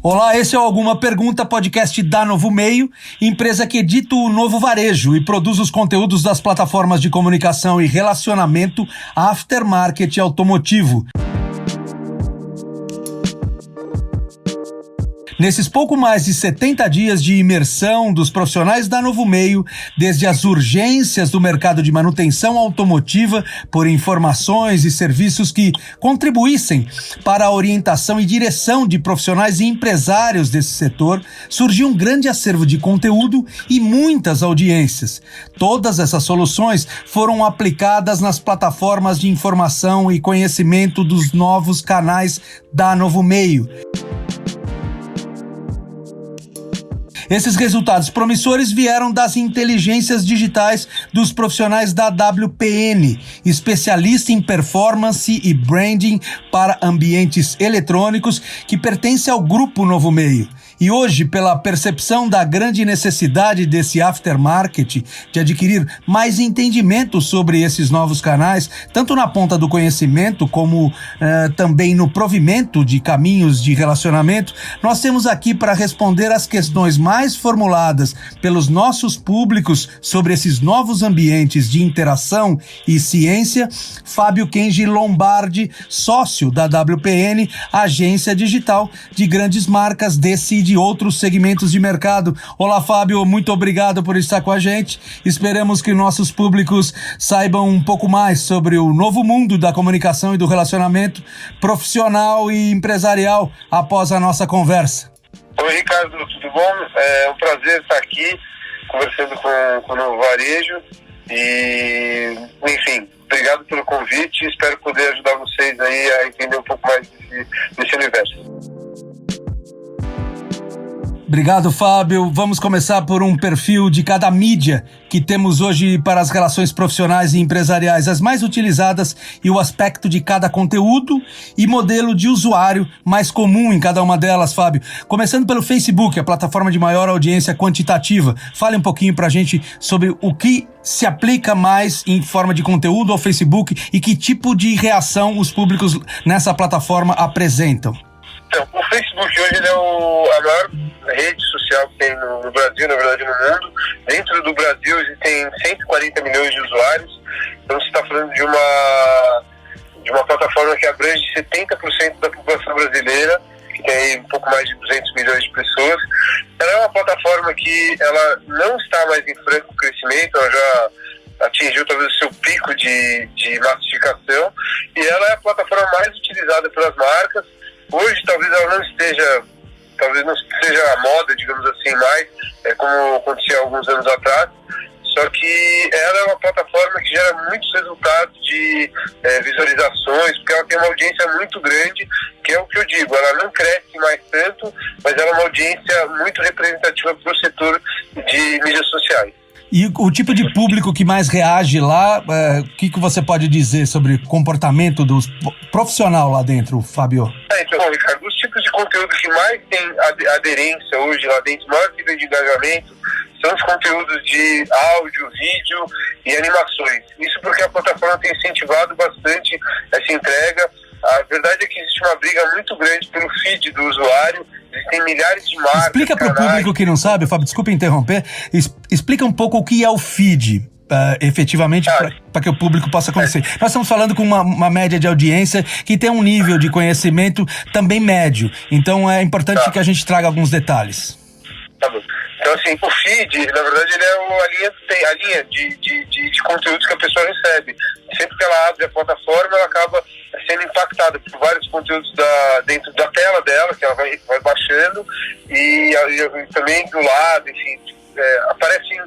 Olá, esse é o Alguma Pergunta, podcast da Novo Meio, empresa que edita o Novo Varejo e produz os conteúdos das plataformas de comunicação e relacionamento aftermarket automotivo. Nesses pouco mais de 70 dias de imersão dos profissionais da Novo Meio, desde as urgências do mercado de manutenção automotiva por informações e serviços que contribuíssem para a orientação e direção de profissionais e empresários desse setor, surgiu um grande acervo de conteúdo e muitas audiências. Todas essas soluções foram aplicadas nas plataformas de informação e conhecimento dos novos canais da Novo Meio. Esses resultados promissores vieram das inteligências digitais dos profissionais da WPN, especialista em performance e branding para ambientes eletrônicos, que pertence ao Grupo Novo Meio. E hoje, pela percepção da grande necessidade desse aftermarket de adquirir mais entendimento sobre esses novos canais, tanto na ponta do conhecimento como também no provimento de caminhos de relacionamento, nós temos aqui para responder as questões mais formuladas pelos nossos públicos sobre esses novos ambientes de interação e ciência, Fábio Kenji Lombardi, sócio da WPN, agência digital de grandes marcas desse e de outros segmentos de mercado. Olá, Fábio, muito obrigado por estar com a gente. Esperamos que nossos públicos saibam um pouco mais sobre o novo mundo da comunicação e do relacionamento profissional e empresarial após a nossa conversa. Oi, Ricardo, tudo bom? É um prazer estar aqui conversando com o Novo Varejo e, enfim, obrigado pelo convite. Espero poder ajudar vocês aí a entender um pouco mais desse universo. Obrigado, Fábio. Vamos começar por um perfil de cada mídia que temos hoje para as relações profissionais e empresariais, as mais utilizadas e o aspecto de cada conteúdo e modelo de usuário mais comum em cada uma delas, Fábio. Começando pelo Facebook, a plataforma de maior audiência quantitativa. Fale um pouquinho para a gente sobre o que se aplica mais em forma de conteúdo ao Facebook e que tipo de reação os públicos nessa plataforma apresentam. Então, o Facebook hoje ele é a maior rede social que tem no Brasil, na verdade no mundo. Dentro do Brasil existem 140 milhões de usuários. Então você está falando de uma plataforma que abrange 70% da população brasileira, que tem aí um pouco mais de 200 milhões de pessoas. Ela é uma plataforma que ela não está mais em franco crescimento, ela já atingiu talvez o seu pico de massificação, e ela é a plataforma mais utilizada pelas marcas. Hoje talvez ela não seja a moda, digamos assim, mais, como acontecia alguns anos atrás, só que ela é uma plataforma que gera muitos resultados de visualizações, porque ela tem uma audiência muito grande, que é o que eu digo, ela não cresce mais tanto, mas ela é uma audiência muito representativa para o setor de mídias sociais. E o tipo de público que mais reage lá, o que você pode dizer sobre o comportamento do profissional lá dentro, Fábio? Então, Ricardo, os tipos de conteúdo que mais tem aderência hoje lá dentro, maior nível de engajamento, são os conteúdos de áudio, vídeo e animações. Isso porque a plataforma tem incentivado bastante essa entrega. A verdade é que existe uma briga muito grande pelo feed do usuário. Existem milhares de marcas. Explica para o público que não sabe, Fábio, desculpa interromper, explica um pouco o que é o feed, efetivamente, para que o público possa conhecer. Nós estamos falando com uma média de audiência que tem um nível de conhecimento também médio. Então é importante que a gente traga alguns detalhes. Tá bom. Então, assim, o feed, na verdade, ele é a linha de conteúdos que a pessoa recebe. Sempre que ela abre a plataforma, ela acaba sendo impactada por vários conteúdos dentro da tela dela, que ela vai baixando, e também do lado, enfim, aparecem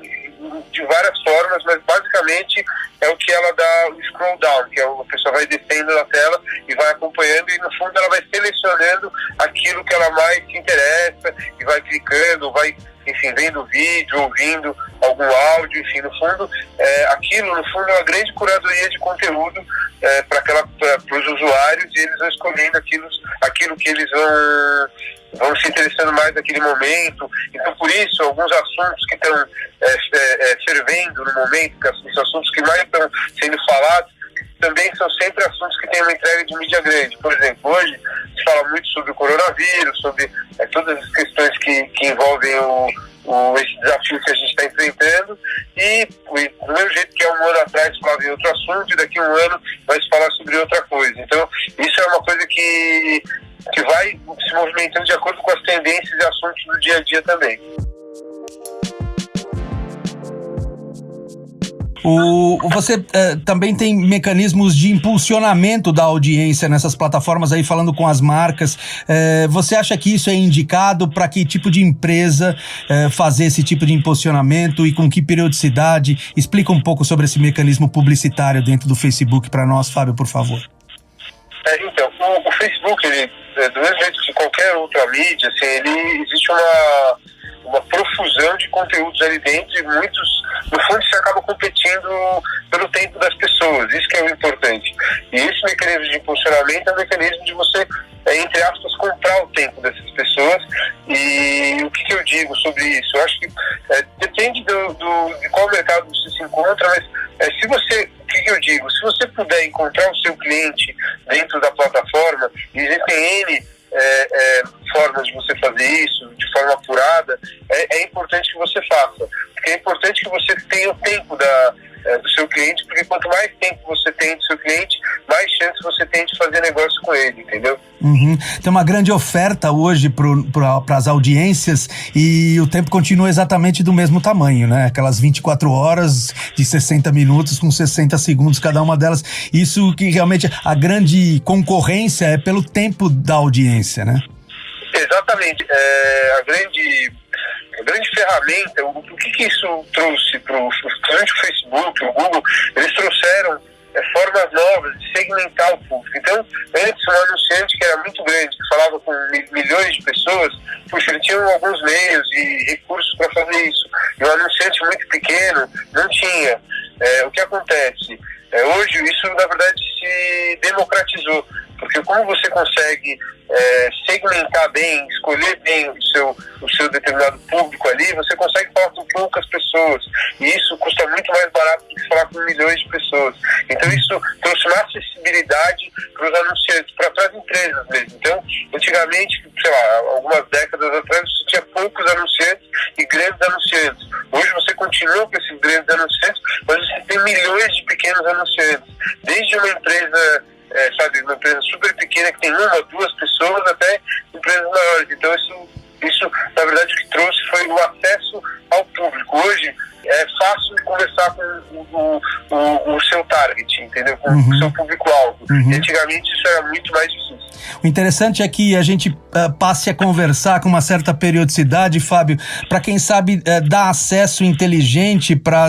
de várias formas, mas basicamente é o que ela dá o scroll down, que a pessoa vai descendo na tela e vai acompanhando, e no fundo ela vai selecionando aquilo que ela mais se interessa, e vai clicando, vai, enfim, vendo vídeo, ouvindo algum áudio, enfim, no fundo, aquilo no fundo é uma grande curadoria de conteúdo para os usuários, e eles vão escolhendo aquilo que eles vão se interessando mais naquele momento. Então, por isso, alguns assuntos que estão fervendo no momento, os assuntos que mais estão sendo falados, também são sempre assuntos que têm uma entrega de mídia grande. Por exemplo, hoje, se fala muito sobre o coronavírus, sobre todas as questões que envolvem esse desafio que a gente está enfrentando, e do mesmo jeito que há um ano atrás falava em outro assunto, e daqui a um ano vai se falar sobre outra coisa. Então, isso é uma coisa que vai se movimentando de acordo com as tendências e assuntos do dia a dia também. Você também tem mecanismos de impulsionamento da audiência nessas plataformas aí, falando com as marcas. Você acha que isso é indicado para que tipo de empresa fazer esse tipo de impulsionamento e com que periodicidade? Explica um pouco sobre esse mecanismo publicitário dentro do Facebook para nós, Fábio, por favor. Então, o Facebook, ele, do mesmo jeito que qualquer outra mídia, assim, existe uma profusão de conteúdos ali dentro, e muitos, no fundo, você acaba competindo pelo tempo das pessoas. Isso que é o importante. E esse mecanismo de impulsionamento é um mecanismo de você, entre aspas, comprar o tempo dessas pessoas. E o que eu digo sobre isso? Eu acho que depende de qual mercado você se encontra, mas se você... O que eu digo? Se você puder encontrar o seu cliente dentro da plataforma, existem N formas de você fazer isso, de forma apurada, é importante que você faça. Porque é importante que você tenha o tempo do seu cliente, porque quanto mais tempo você tem do seu cliente, mais chance você tem de fazer negócio com ele, entendeu? Uhum. Tem uma grande oferta hoje para as audiências, e o tempo continua exatamente do mesmo tamanho, né? Aquelas 24 horas de 60 minutos com 60 segundos cada uma delas. Isso que realmente a grande concorrência é pelo tempo da audiência, né? Exatamente. A grande ferramenta, o que isso trouxe para o Facebook, o Google, eles trouxeram formas novas de segmentar o público. Então, antes, um anunciante que era muito grande, que falava com milhões de pessoas, puxa, ele tinha alguns meios e recursos para fazer isso. E um anunciante muito pequeno não tinha. O que acontece? Hoje, isso, na verdade, se democratizou. Porque como você consegue segmentar bem, escolher bem o seu determinado público ali, você consegue falar com poucas pessoas. E isso custa muito mais barato do que falar com milhões de pessoas. Então isso trouxe uma acessibilidade para os anunciantes, para as empresas mesmo. Então, antigamente, sei lá, algumas décadas atrás, você tinha poucos anunciantes e grandes anunciantes. Hoje você continua com esses grandes anunciantes, mas você tem milhões de pequenos anunciantes. Desde uma empresa... uma empresa super pequena que tem 1 ou 2 pessoas até empresas maiores. Então isso na verdade o que trouxe foi o acesso ao público. Hoje é fácil conversar com o seu target, entendeu? Com o seu público-alvo. E antigamente isso era muito mais difícil. O interessante é que a gente passe a conversar com uma certa periodicidade, Fábio, para quem sabe dar acesso inteligente para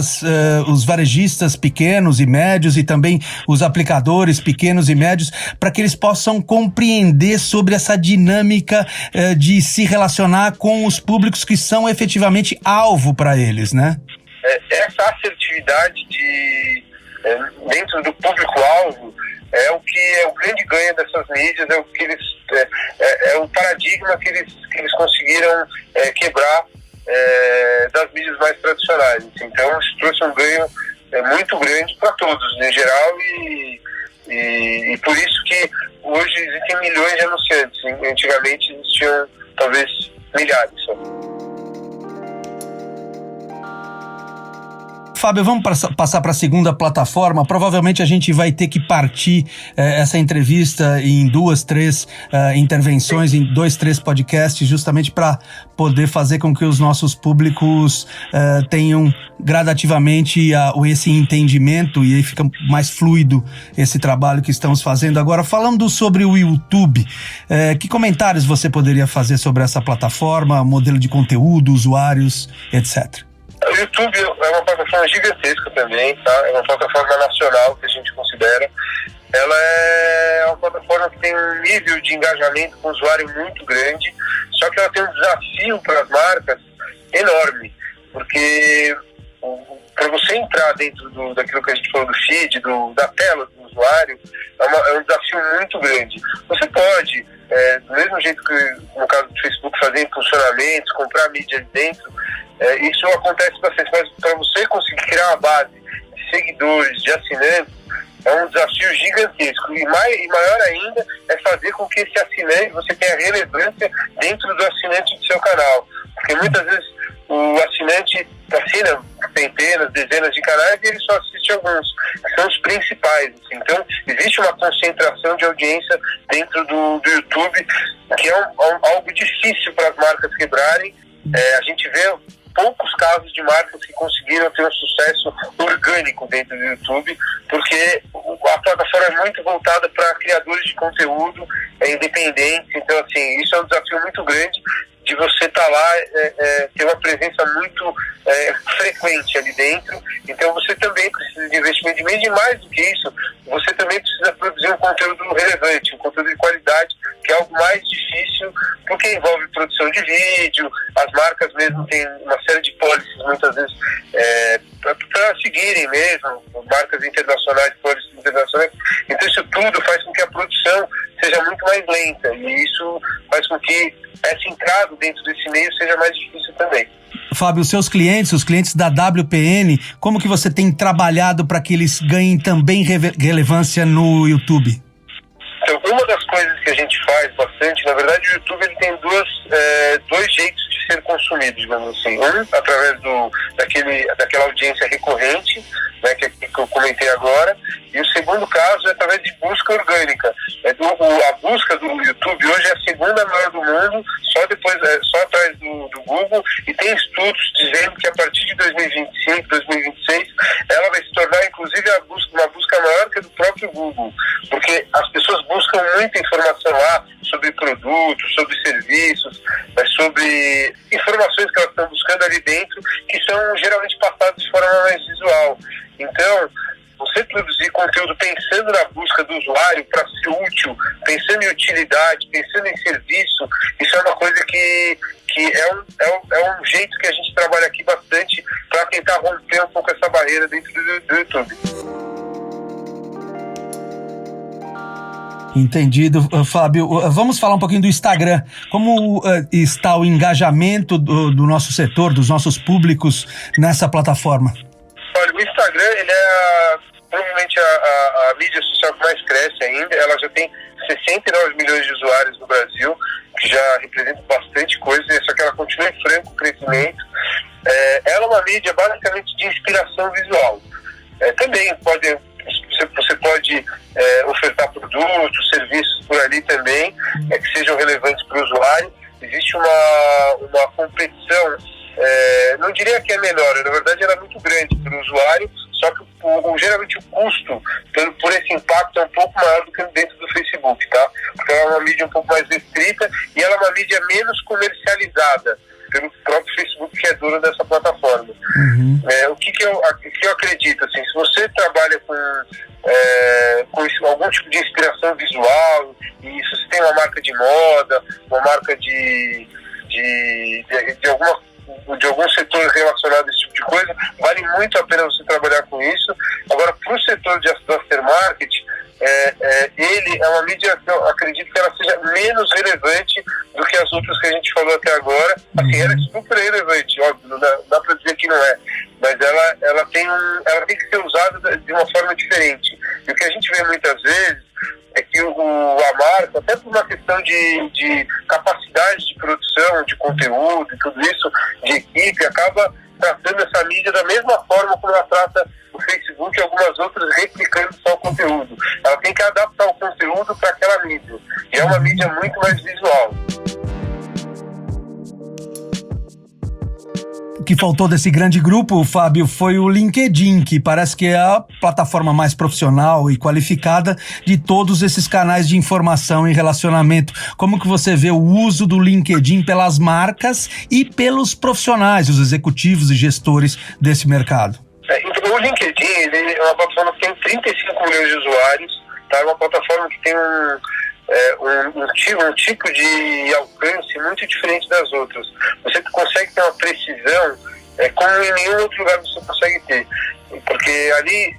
os varejistas pequenos e médios e também os aplicadores pequenos e médios, para que eles possam compreender sobre essa dinâmica de se relacionar com os públicos que são efetivamente alvo para eles, né? Essa assertividade dentro do público-alvo é o que é o grande ganho dessas mídias, é o que eles o paradigma que eles conseguiram quebrar das mídias mais tradicionais. Então isso trouxe um ganho muito grande para todos em geral, e por isso que hoje existem milhões de anunciantes. Antigamente existiam talvez milhares só. Fábio, vamos passar para a segunda plataforma. Provavelmente a gente vai ter que partir essa entrevista em 2, 3 intervenções, em 2, 3 podcasts, justamente para poder fazer com que os nossos públicos tenham gradativamente esse entendimento, e aí fica mais fluido esse trabalho que estamos fazendo agora. Falando sobre o YouTube, que comentários você poderia fazer sobre essa plataforma, modelo de conteúdo, usuários, etc.? O YouTube é uma plataforma gigantesca também, tá? É uma plataforma nacional que a gente considera. Ela é uma plataforma que tem um nível de engajamento com o usuário muito grande, só que ela tem um desafio para as marcas enorme, porque para você entrar dentro daquilo que a gente falou do feed, da tela do usuário, é um desafio muito grande. Você pode, do mesmo jeito que no caso do Facebook, fazer impulsionamentos, comprar mídia dentro, isso acontece bastante, mas para você conseguir criar uma base de seguidores, de assinantes, é um desafio gigantesco. E maior ainda é fazer com que esse assinante, você tenha relevância dentro do assinante do seu canal. Porque muitas vezes o assinante assina centenas, dezenas de canais e ele só assiste alguns, que são os principais. Assim. Então, existe uma concentração de audiência dentro do YouTube, que é algo difícil para as marcas quebrarem. A gente vê poucos casos de marcas que conseguiram ter um sucesso orgânico dentro do YouTube, porque a plataforma é muito voltada para criadores de conteúdo independentes. Então, assim, isso é um desafio muito grande de você estar lá, ter uma presença muito frequente ali dentro. Então você também precisa de investimento e mais do que isso, você também precisa produzir um conteúdo relevante, um conteúdo de qualidade, que é algo mais difícil, porque envolve produção de vídeo, as marcas mesmo têm uma série de policies, muitas vezes, para seguirem mesmo, marcas internacionais, policies internacionais. Então isso tudo faz com que a produção seja muito mais lenta, e isso faz com que essa entrada dentro desse meio seja mais difícil também. Fábio, os clientes da WPN, como que você tem trabalhado para que eles ganhem também relevância no YouTube? Então, uma das coisas que a gente faz bastante, na verdade o YouTube ele tem dois jeitos de ser consumido, digamos assim. Um, através daquela audiência recorrente, né, que eu comentei agora, e o segundo caso é através de busca orgânica. A busca do YouTube hoje é a segunda maior do mundo, só atrás do Google, e tem estudos dizendo que a partir de 2025, 2026, ela vai se tornar inclusive uma busca maior que a do próprio Google, porque as pessoas buscam muita informação lá sobre produtos, sobre serviços, sobre informações que elas estão buscando ali dentro, que são geralmente passadas de forma mais visual. Então, você produzir conteúdo pensando na busca do usuário para ser útil, pensando em utilidade, pensando em serviço, isso é uma coisa que é um jeito que a gente trabalha aqui bastante para tentar romper um pouco essa barreira dentro do YouTube. Entendido, Fábio. Vamos falar um pouquinho do Instagram. Como está o engajamento do nosso setor, dos nossos públicos nessa plataforma? Olha, o Instagram, ele é provavelmente a mídia social que mais cresce ainda. Ela já tem 69 milhões de usuários no Brasil, que já representa bastante coisa, só que ela continua em franco crescimento. Ela é uma mídia basicamente de inspiração visual. Também você pode ofertar produtos, serviços por ali também, que sejam relevantes para o usuário. Existe uma competição, não diria que é menor, na verdade ela é muito grande para o usuário, só que geralmente o custo por esse impacto é um pouco maior do que dentro do Facebook, tá? Porque ela é uma mídia um pouco mais restrita e ela é uma mídia menos comercializada pelo próprio Facebook, que é dono dessa plataforma. Uhum. O que eu acredito, assim, se você trabalha com algum tipo de inspiração visual, e se você tem uma marca de moda, uma marca de algum setor relacionado a esse tipo de coisa, vale muito a pena você trabalhar com isso. Agora, para o setor de aftermarket, ele é uma mídia que eu acredito que ela seja menos relevante do que as outras que a gente falou até agora. Assim, ela é super relevante, óbvio, não dá para dizer que não é, mas ela tem que ser usada de uma forma diferente. E o que a gente vê muitas vezes é que a marca, até por uma questão de capacidade de produção, de conteúdo e tudo isso, de equipe, acaba tratando essa mídia da mesma forma como ela trata o Facebook e algumas outras, replicando só o conteúdo. Ela tem que adaptar o conteúdo para aquela mídia. E é uma mídia muito mais visual. O que faltou desse grande grupo, Fábio, foi o LinkedIn, que parece que é a plataforma mais profissional e qualificada de todos esses canais de informação e relacionamento. Como que você vê o uso do LinkedIn pelas marcas e pelos profissionais, os executivos e gestores desse mercado? Então, o LinkedIn ele é uma plataforma que tem 35 milhões de usuários, tá? É uma plataforma que tem um tipo de alcance muito diferente das outras. Você consegue ter uma precisão como em nenhum outro lugar você consegue ter, porque ali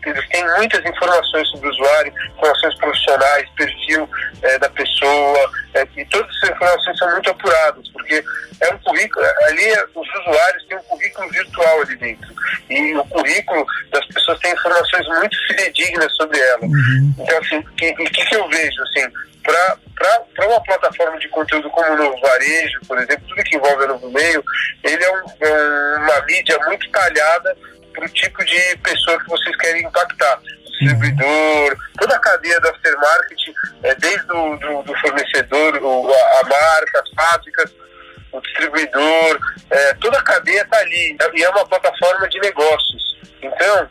eles têm muitas informações sobre o usuário, informações profissionais, perfil da pessoa, e todas essas informações são muito apuradas, porque é um currículo, ali os usuários têm um currículo virtual ali dentro, e o currículo das pessoas tem informações muito fidedignas sobre ela. Então, assim, o que eu vejo, assim, para uma plataforma de conteúdo como o Novo Varejo, por exemplo, tudo que envolve o Novo Meio, ele é uma mídia muito talhada para o tipo de pessoa que vocês querem impactar. Distribuidor, toda a cadeia do aftermarket, desde do fornecedor, a marca, as fábricas, o distribuidor, toda a cadeia está ali, e é uma plataforma de negócios. Então,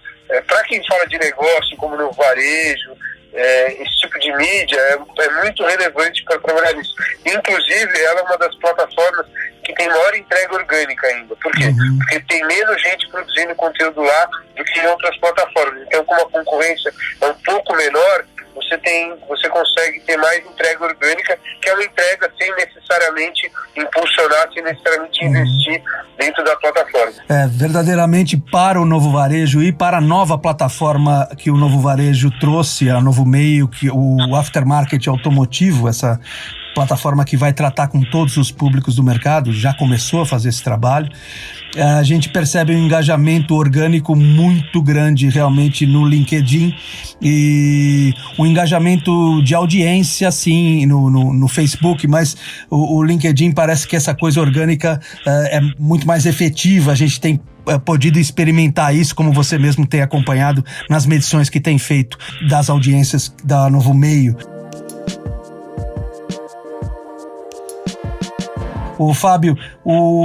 para quem fala de negócio, como no varejo, esse tipo de mídia é muito relevante para trabalhar nisso. Inclusive, ela é uma das plataformas que tem maior entrega orgânica ainda. Por quê? Porque tem menos gente produzindo conteúdo lá do que em outras plataformas. Então, como a concorrência é um pouco menor, você consegue ter mais entrega orgânica, que é uma entrega sem necessariamente impulsionar, sem necessariamente investir dentro da plataforma. Verdadeiramente, para o Novo Varejo e para a nova plataforma que o Novo Varejo trouxe, a Novo Meio, que o Aftermarket Automotivo, essa plataforma que vai tratar com todos os públicos do mercado, já começou a fazer esse trabalho. A gente percebe um engajamento orgânico muito grande realmente no LinkedIn e um engajamento de audiência, sim, no Facebook, mas o LinkedIn parece que essa coisa orgânica é muito mais efetiva. A gente tem podido experimentar isso, como você mesmo tem acompanhado nas medições que tem feito das audiências da Novo Meio. Fábio,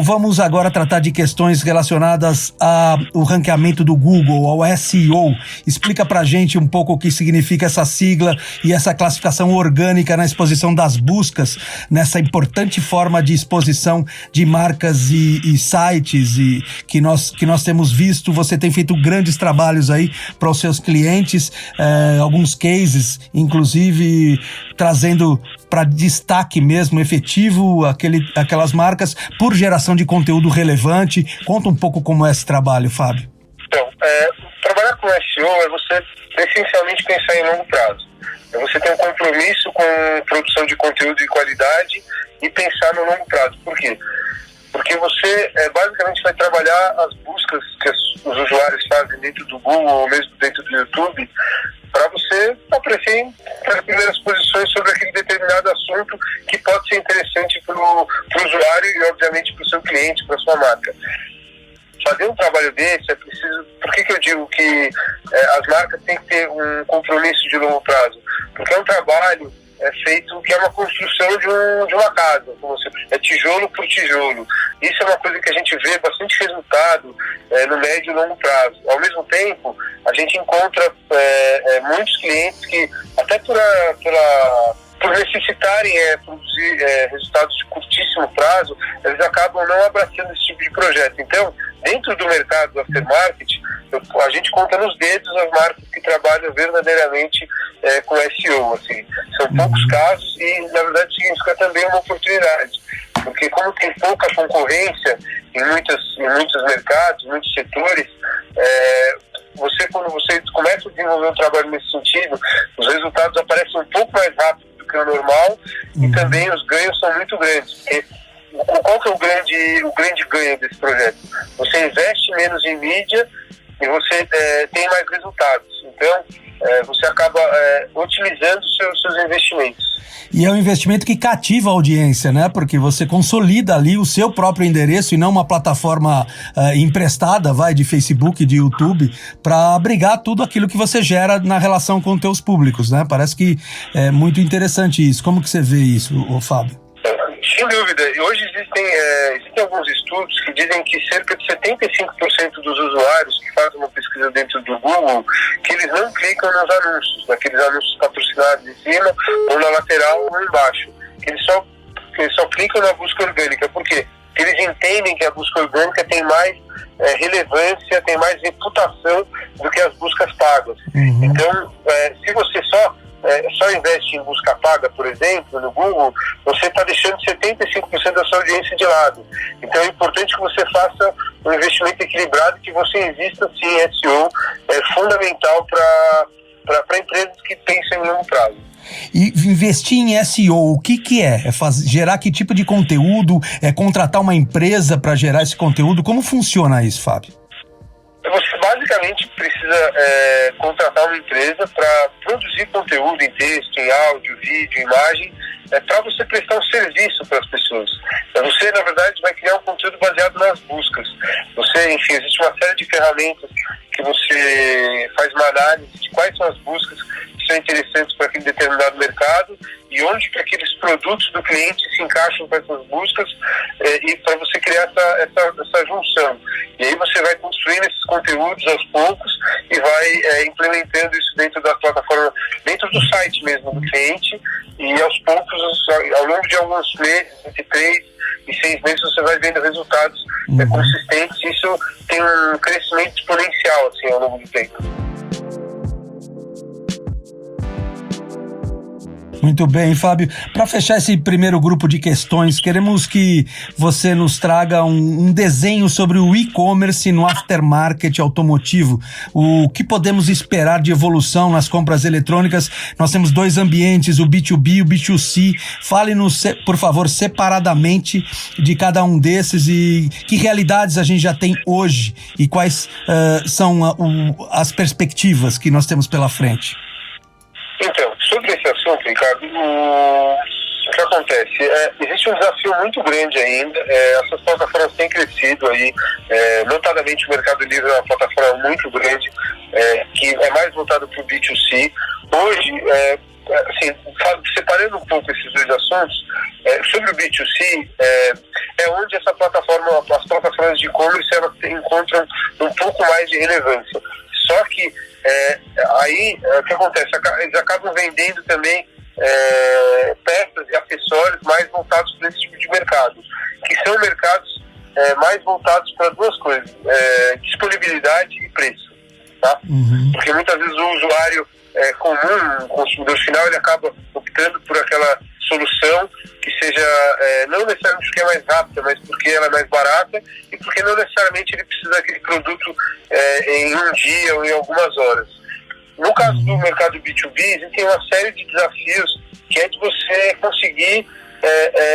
vamos agora tratar de questões relacionadas ao ranqueamento do Google, ao SEO. Explica pra gente um pouco o que significa essa sigla e essa classificação orgânica na exposição das buscas, nessa importante forma de exposição de marcas e sites que nós temos visto. Você tem feito grandes trabalhos aí para os seus clientes, alguns cases, inclusive trazendo para destaque mesmo efetivo aquelas marcas por geração de conteúdo relevante. Conta um pouco como é esse trabalho, Fábio. Então, trabalhar com SEO é você essencialmente pensar em longo prazo. É você ter um compromisso com produção de conteúdo de qualidade e pensar no longo prazo. Por quê? Porque você basicamente vai trabalhar as buscas que os usuários fazem dentro do Google ou mesmo dentro do YouTube para você aparecer nas primeiras posições sobre aquele determinado assunto que pode ser interessante para o usuário e, obviamente, para o seu cliente, para a sua marca. Fazer um trabalho desse é preciso... Por que eu digo que as marcas têm que ter um compromisso de longo prazo? Porque é um trabalho feito que é uma construção de uma casa, é tijolo por tijolo. Isso é uma coisa que a gente vê bastante resultado no médio e longo prazo. Ao mesmo tempo, a gente encontra muitos clientes que, até por necessitarem produzir resultados de curtíssimo prazo, eles acabam não abraçando esse tipo de projeto. Então, dentro do mercado do aftermarket, a gente conta nos dedos as marcas que trabalham verdadeiramente com SEO. Assim. São poucos casos e, na verdade, significa também uma oportunidade. Porque como tem pouca concorrência em muitos mercados, em muitos setores, quando você começa a desenvolver um trabalho nesse sentido, os resultados aparecem um pouco mais rápido do que o normal e também os ganhos são muito grandes. Porque qual que é o grande ganho desse projeto? Você investe menos em mídia e você tem mais resultados. Então, você acaba otimizando seus investimentos. E é um investimento que cativa a audiência, né? Porque você consolida ali o seu próprio endereço e não uma plataforma emprestada, de Facebook, de YouTube, para abrigar tudo aquilo que você gera na relação com teus públicos, né? Parece que é muito interessante isso. Como que você vê isso, Fábio? Sem dúvida. E hoje existem alguns estudos que dizem que cerca de 75% dos usuários que fazem uma pesquisa dentro do Google, que eles não clicam nos anúncios, naqueles anúncios patrocinados em cima, ou na lateral, ou embaixo. Que eles só clicam na busca orgânica. Por quê? Porque eles entendem que a busca orgânica tem mais relevância, tem mais reputação do que as buscas pagas. Então, se você só investe em busca paga, por exemplo, no Google, você está deixando 75% da sua audiência de lado. Então é importante que você faça um investimento equilibrado, que você invista sim em SEO, é fundamental para empresas que pensam em longo prazo. E investir em SEO, o que é? Gerar que tipo de conteúdo? É contratar uma empresa para gerar esse conteúdo? Como funciona isso, Fábio? Você basicamente precisa contratar uma empresa para produzir conteúdo em texto, em áudio, vídeo, imagem, para você prestar um serviço para as pessoas. Você, na verdade, vai criar um conteúdo baseado nas buscas. Enfim, existe uma série de ferramentas que você faz uma análise de quais são as buscas que são interessantes para aquele determinado mercado e onde que aqueles produtos do cliente se encaixam com essas buscas, e para você criar essa junção. E aí você vai construindo esses conteúdos aos poucos e vai implementando isso dentro da plataforma, dentro do site mesmo do cliente, e aos poucos, ao longo de alguns meses, entre 3 e 6 meses, você vai vendo resultados consistentes. Isso tem um crescimento exponencial assim, ao longo do tempo. Muito bem, Fábio. Para fechar esse primeiro grupo de questões, queremos que você nos traga um desenho sobre o e-commerce no aftermarket automotivo. O que podemos esperar de evolução nas compras eletrônicas? Nós temos 2 ambientes, o B2B e o B2C. Fale-nos, por favor, separadamente de cada um desses e que realidades a gente já tem hoje e quais são as perspectivas que nós temos pela frente. Então, sobre esse assunto, Ricardo, o que acontece? Existe um desafio muito grande ainda. Essas plataformas têm crescido aí, notadamente o Mercado Livre é uma plataforma muito grande, que é mais voltada para o B2C. Hoje, assim, separando um pouco esses dois assuntos, sobre o B2C, é onde as plataformas de e-commerce elas encontram um pouco mais de relevância. Só que aí o que acontece? Eles acabam vendendo também peças e acessórios mais voltados para esse tipo de mercado, que são mercados mais voltados para 2 coisas: disponibilidade e preço, tá? Porque muitas vezes o usuário comum, o consumidor final, ele acaba optando por aquela solução que seja não necessariamente porque é mais rápida, mas porque ela é mais barata e porque não necessariamente ele precisa daquele produto em um dia ou em algumas horas. No caso do mercado B2B, existem uma série de desafios, que é de você conseguir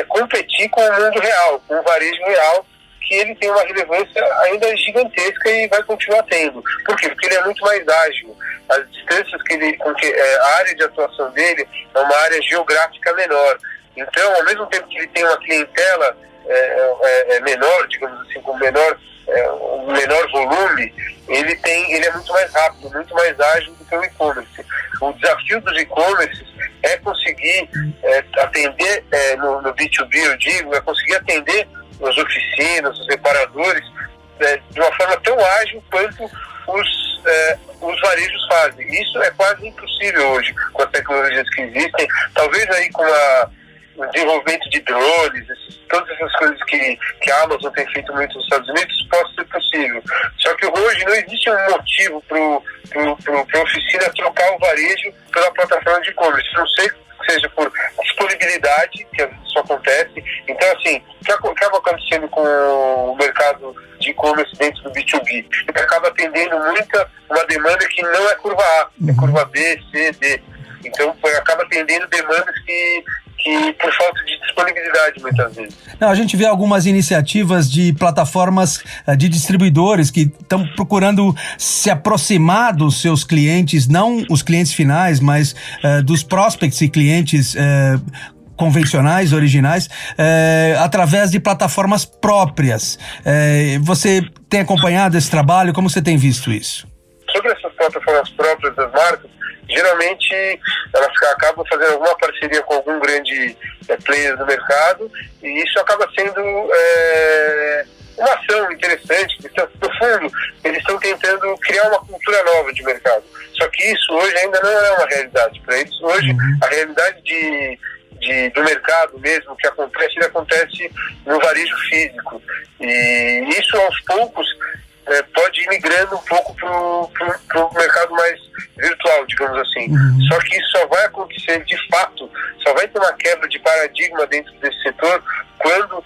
competir com o mundo real, com o varejo real, que ele tem uma relevância ainda gigantesca e vai continuar tendo. Por quê? Porque ele é muito mais ágil. As distâncias a área de atuação dele é uma área geográfica menor. Então, ao mesmo tempo que ele tem uma clientela menor, digamos assim, com um menor volume, ele é muito mais rápido, muito mais ágil do que o e-commerce. O desafio dos e-commerces é conseguir atender, no B2B eu digo, é conseguir atender as oficinas, os reparadores, de uma forma tão ágil quanto os varejos fazem. Isso é quase impossível hoje com as tecnologias que existem. Talvez aí com o desenvolvimento de drones, todas essas coisas que a Amazon tem feito muito nos Estados Unidos, possa ser possível. Só que hoje não existe um motivo para a oficina trocar o varejo pela plataforma de e-commerce. Não sei que seja por disponibilidade, que às vezes isso acontece. Então, assim, o que acaba acontecendo com o mercado de e-commerce dentro do B2B? Ele acaba atendendo uma demanda que não é curva A, é curva B, C, D. Então, acaba atendendo demandas que por falta de disponibilidade, muitas vezes. Não, a gente vê algumas iniciativas de plataformas de distribuidores que estão procurando se aproximar dos seus clientes, não os clientes finais, mas dos prospects e clientes convencionais, originais, através de plataformas próprias. Você tem acompanhado esse trabalho? Como você tem visto isso? Sobre essas plataformas próprias das marcas, geralmente elas acabam fazendo alguma parceria com algum grande player do mercado, e isso acaba sendo uma ação interessante. No fundo, eles estão tentando criar uma cultura nova de mercado. Só que isso hoje ainda não é uma realidade para eles. Hoje, a realidade do mercado mesmo que acontece, ele acontece no varejo físico. E isso, aos poucos, pode ir migrando um pouco para o mercado mais virtual, digamos assim. Só que isso só vai acontecer de fato, só vai ter uma quebra de paradigma dentro desse setor quando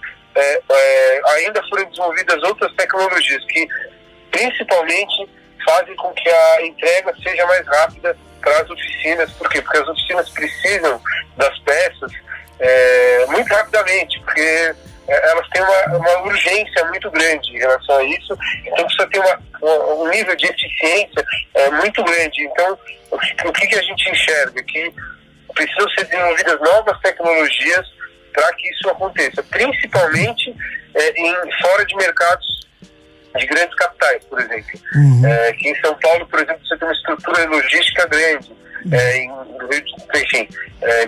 ainda forem desenvolvidas outras tecnologias que principalmente fazem com que a entrega seja mais rápida para as oficinas oficinas. Por quê? Porque as oficinas precisam das peças muito rapidamente, porque elas têm uma urgência muito grande em relação a isso, então precisa ter um nível de eficiência muito grande. Então, o que a gente enxerga? Que precisam ser desenvolvidas novas tecnologias para que isso aconteça, principalmente fora de mercados de grandes capitais, por exemplo. Aqui em São Paulo, por exemplo, você tem uma estrutura logística grande, em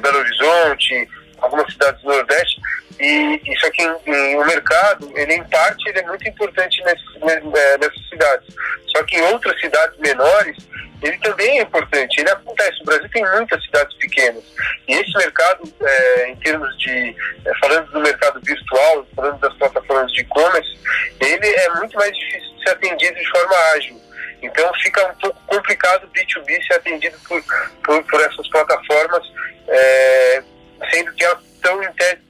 Belo Horizonte, algumas cidades do Nordeste, e isso aqui o mercado, ele em parte ele é muito importante nessas cidades. Só que em outras cidades menores, ele também é importante. Ele acontece. O Brasil tem muitas cidades pequenas. E esse mercado, em termos de... falando do mercado virtual, falando das plataformas de e-commerce, ele é muito mais difícil de ser atendido de forma ágil. Então fica um pouco complicado o B2B ser atendido por essas plataformas, sendo que elas estão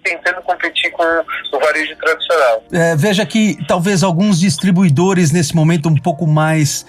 tentando competir com o varejo tradicional. Veja que talvez alguns distribuidores nesse momento um pouco mais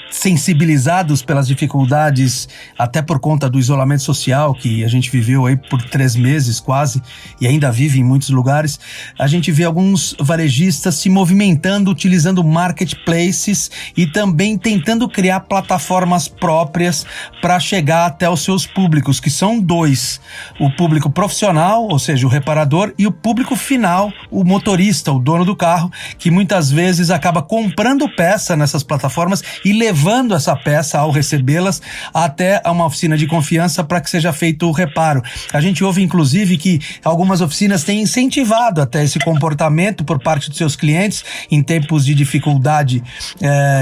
sensibilizados pelas dificuldades, até por conta do isolamento social que a gente viveu aí por 3 meses quase, e ainda vive em muitos lugares, a gente vê alguns varejistas se movimentando, utilizando marketplaces e também tentando criar plataformas próprias para chegar até os seus públicos, que são 2. O público profissional, ou seja, o reparador, e o público final, o motorista, o dono do carro, que muitas vezes acaba comprando peça nessas plataformas e levando essa peça ao recebê-las até uma oficina de confiança para que seja feito o reparo. A gente ouve, inclusive, que algumas oficinas têm incentivado até esse comportamento por parte dos seus clientes em tempos de dificuldade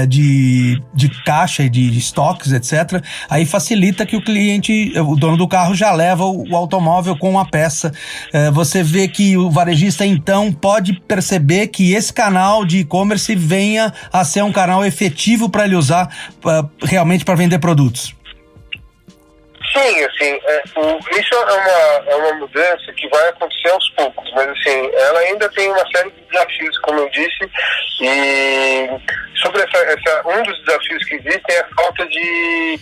de caixa e de estoques, etc. Aí facilita que o cliente, o dono do carro, já leva o automóvel com a peça. Você vê que o varejista então pode perceber que esse canal de e-commerce venha a ser um canal efetivo para ele usar realmente para vender produtos. Sim, assim, isso é uma mudança que vai acontecer aos poucos, mas assim, ela ainda tem uma série de desafios, como eu disse, e sobre um dos desafios que existem é a falta de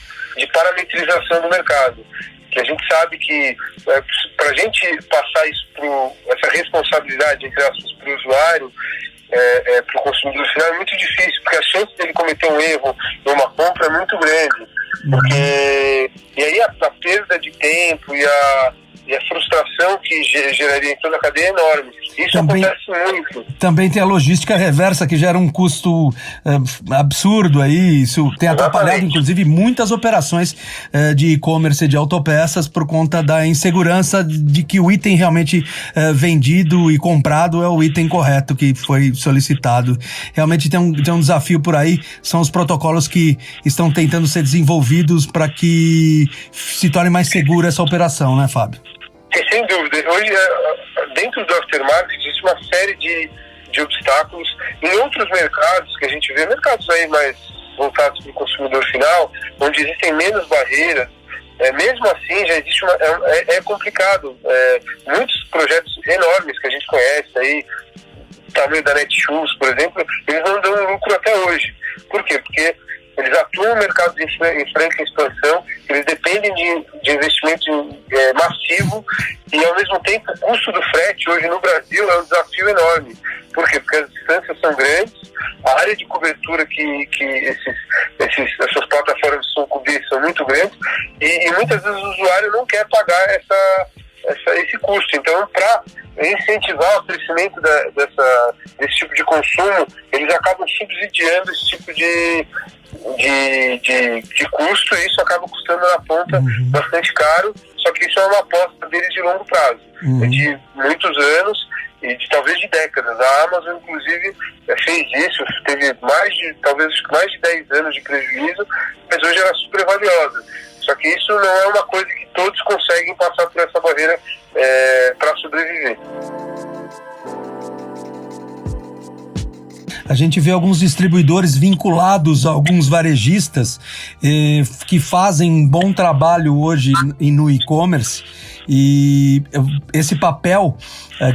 parametrização do mercado. Que a gente sabe que para a gente passar isso essa responsabilidade, entre aspas, para o usuário, para o consumidor final, é muito difícil, porque a chance dele cometer um erro em uma compra é muito grande. E aí a perda de tempo e a frustração que geraria em toda a cadeia é enorme. Isso também acontece muito. Também tem a logística reversa, que gera um custo absurdo aí. Isso tem atrapalhado, inclusive, muitas operações de e-commerce e de autopeças por conta da insegurança de que o item realmente vendido e comprado é o item correto que foi solicitado. Realmente tem um desafio por aí, são os protocolos que estão tentando ser desenvolvidos para que se torne mais segura essa operação, né, Fábio? Sem dúvida. Hoje, dentro do aftermarket, existe uma série de obstáculos. Em outros mercados que a gente vê, mercados aí mais voltados para o consumidor final, onde existem menos barreiras, mesmo assim já existe é complicado. Muitos projetos enormes que a gente conhece aí, o tamanho da Netshoes, por exemplo, eles não dão lucro até hoje. Por quê? Porque eles atuam no mercado em franca expansão, eles dependem de investimento massivo e, ao mesmo tempo, o custo do frete hoje no Brasil é um desafio enorme. Por quê? Porque as distâncias são grandes, a área de cobertura que essas plataformas são cobertas são muito grandes e muitas vezes o usuário não quer pagar esse custo. Então, para incentivar o crescimento desse tipo de consumo, eles acabam subsidiando esse tipo de custo, e isso acaba custando na ponta bastante caro, só que isso é uma aposta deles de longo prazo, de muitos anos e talvez de décadas. A Amazon, inclusive, fez isso, teve talvez mais de 10 anos de prejuízo, mas hoje ela é super valiosa. Só que isso não é uma coisa que todos conseguem passar por essa barreira para sobreviver. gente vê alguns distribuidores vinculados a alguns varejistas que fazem um bom trabalho hoje no e-commerce, e esse papel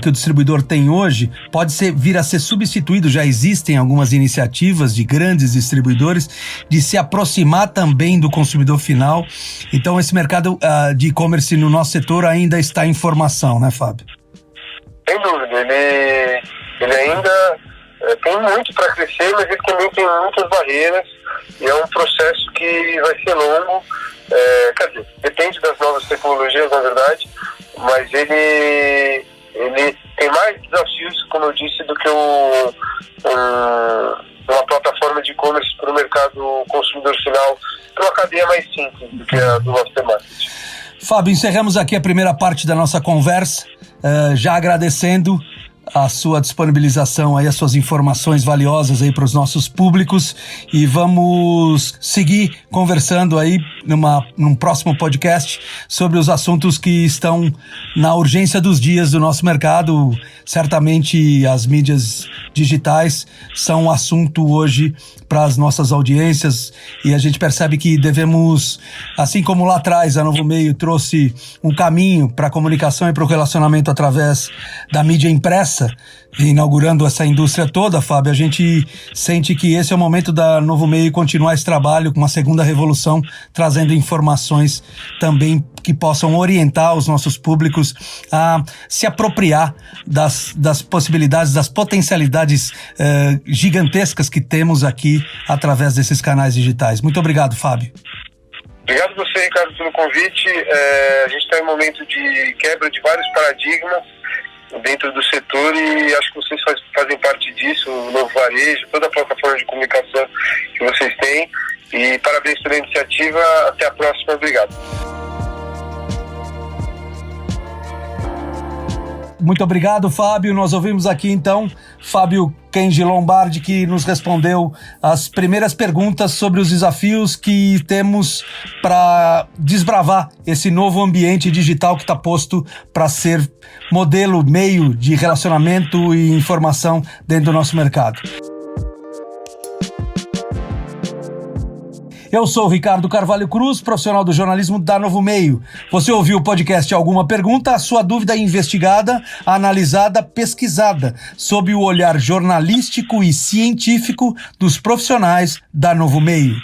que o distribuidor tem hoje pode vir a ser substituído. Já existem algumas iniciativas de grandes distribuidores de se aproximar também do consumidor final. Então esse mercado de e-commerce no nosso setor ainda está em formação, né, Fábio? Sem dúvida, ele ainda tem muito para crescer, mas ele também tem muitas barreiras e é um processo que vai ser longo. Quer dizer, depende das novas tecnologias, na verdade, mas ele tem mais desafios, como eu disse, do que uma plataforma de e-commerce para o mercado consumidor final, para uma cadeia mais simples do que a do Mastermarket. Fábio, encerramos aqui a primeira parte da nossa conversa, já agradecendo a sua disponibilização aí, as suas informações valiosas aí para os nossos públicos, e vamos seguir conversando aí num próximo podcast sobre os assuntos que estão na urgência dos dias do nosso mercado. Certamente as mídias digitais são um assunto hoje para as nossas audiências, e a gente percebe que devemos, assim como lá atrás a Novo Meio trouxe um caminho para a comunicação e para o relacionamento através da mídia impressa, inaugurando essa indústria toda, Fábio, a gente sente que esse é o momento da Novo Meio continuar esse trabalho com uma segunda revolução, trazendo informações também que possam orientar os nossos públicos a se apropriar das possibilidades, das potencialidades gigantescas que temos aqui através desses canais digitais. Muito obrigado, Fábio. Obrigado a você, Ricardo, pelo convite. A gente está em um momento de quebra de vários paradigmas dentro do setor, e acho que vocês fazem parte disso, o Novo Varejo, toda a plataforma de comunicação que vocês têm, e parabéns pela iniciativa. Até a próxima. Obrigado. Muito obrigado, Fábio. Nós ouvimos aqui, então, Fábio Kenji Lombardi, que nos respondeu as primeiras perguntas sobre os desafios que temos para desbravar esse novo ambiente digital que está posto para ser modelo, meio de relacionamento e informação dentro do nosso mercado. Eu sou o Ricardo Carvalho Cruz, profissional do jornalismo da Novo Meio. Você ouviu o podcast Alguma Pergunta? A sua dúvida é investigada, analisada, pesquisada, sob o olhar jornalístico e científico dos profissionais da Novo Meio.